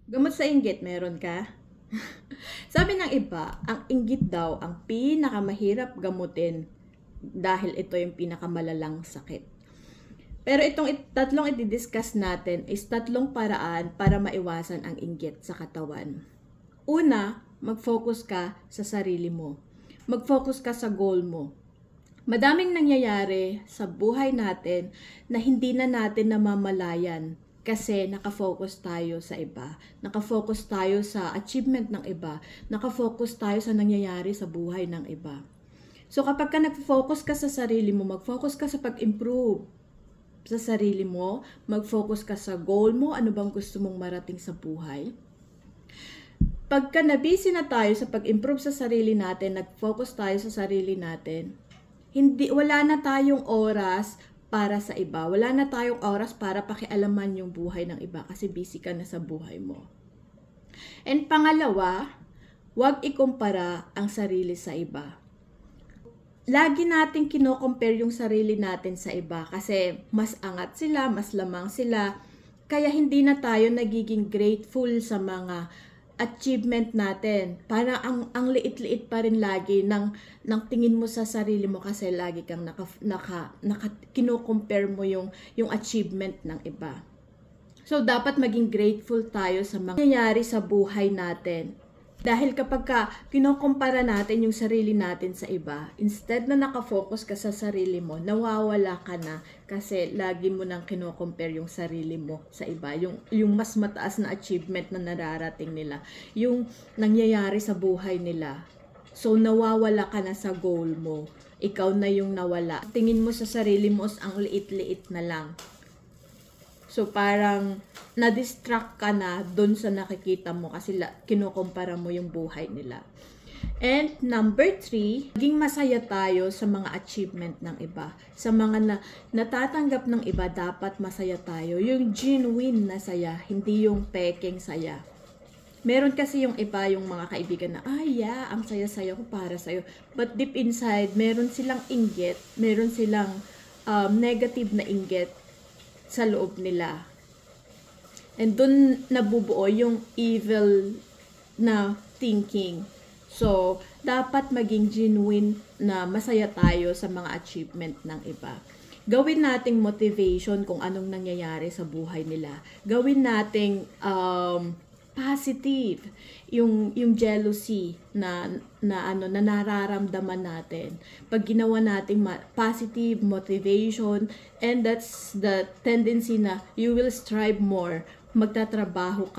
Gamot sa inggit, meron ka? Sabi ng iba, ang inggit daw ang pinakamahirap gamutin dahil ito yung pinakamalalang sakit. Pero itong tatlong i-discuss natin is tatlong paraan para maiwasan ang inggit sa katawan. Una, mag-focus ka sa sarili mo. Mag-focus ka sa goal mo. Madaming nangyayari sa buhay natin na hindi na natin namamalayan kasi nakafocus tayo sa iba. Nakafocus tayo sa achievement ng iba. Nakafocus tayo sa nangyayari sa buhay ng iba. So kapag ka nag-focus ka sa sarili mo, mag-focus ka sa pag-improve sa sarili mo, mag-focus ka sa goal mo, ano bang gusto mong marating sa buhay. Pagka na-busy na tayo sa pag-improve sa sarili natin, nag-focus tayo sa sarili natin, wala na tayong oras para sa iba. Wala na tayong oras para pakialaman yung buhay ng iba kasi busy ka na sa buhay mo. And pangalawa, huwag ikumpara ang sarili sa iba. Lagi natin kino-compare yung sarili natin sa iba kasi mas angat sila, mas lamang sila. Kaya hindi na tayo nagiging grateful sa mga achievement natin. Para ang liit-liit pa rin lagi ng tingin mo sa sarili mo kasi lagi kang kino-compare mo yung achievement ng iba. So dapat maging grateful tayo sa mga nangyayari sa buhay natin. Dahil kapag kinokompara natin yung sarili natin sa iba, instead na nakafocus ka sa sarili mo, nawawala ka na kasi lagi mo nang kinocompare yung sarili mo sa iba. Yung mas mataas na achievement na nararating nila, yung nangyayari sa buhay nila. So nawawala ka na sa goal mo. Ikaw na yung nawala. Tingin mo sa sarili mo ang liit-liit na lang. So parang na-distract ka na doon sa nakikita mo kasi kinukumpara mo yung buhay nila. And number 3, maging masaya tayo sa mga achievement ng iba. Sa mga natatanggap ng iba, dapat masaya tayo. Yung genuine na saya, hindi yung peking saya. Meron kasi yung iba, yung mga kaibigan na, ang saya-saya ko para sa'yo. But deep inside, meron silang inggit, meron silang negative na inggit sa loob nila. And dun nabubuo yung evil na thinking. So, dapat maging genuine na masaya tayo sa mga achievement ng iba. Gawin nating motivation kung anong nangyayari sa buhay nila. Gawin nating positive yung jealousy na nararamdaman natin. Pag ginawa nating positive motivation, and that's the tendency na you will strive more. Magtatrabaho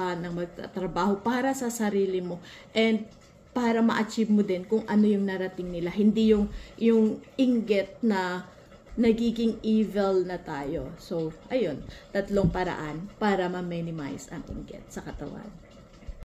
para sa sarili mo and para ma-achieve mo din kung ano yung narating nila. Hindi yung inggit na nagiging evil na tayo. So, ayun, tatlong paraan para ma-minimize ang inggit sa katawan.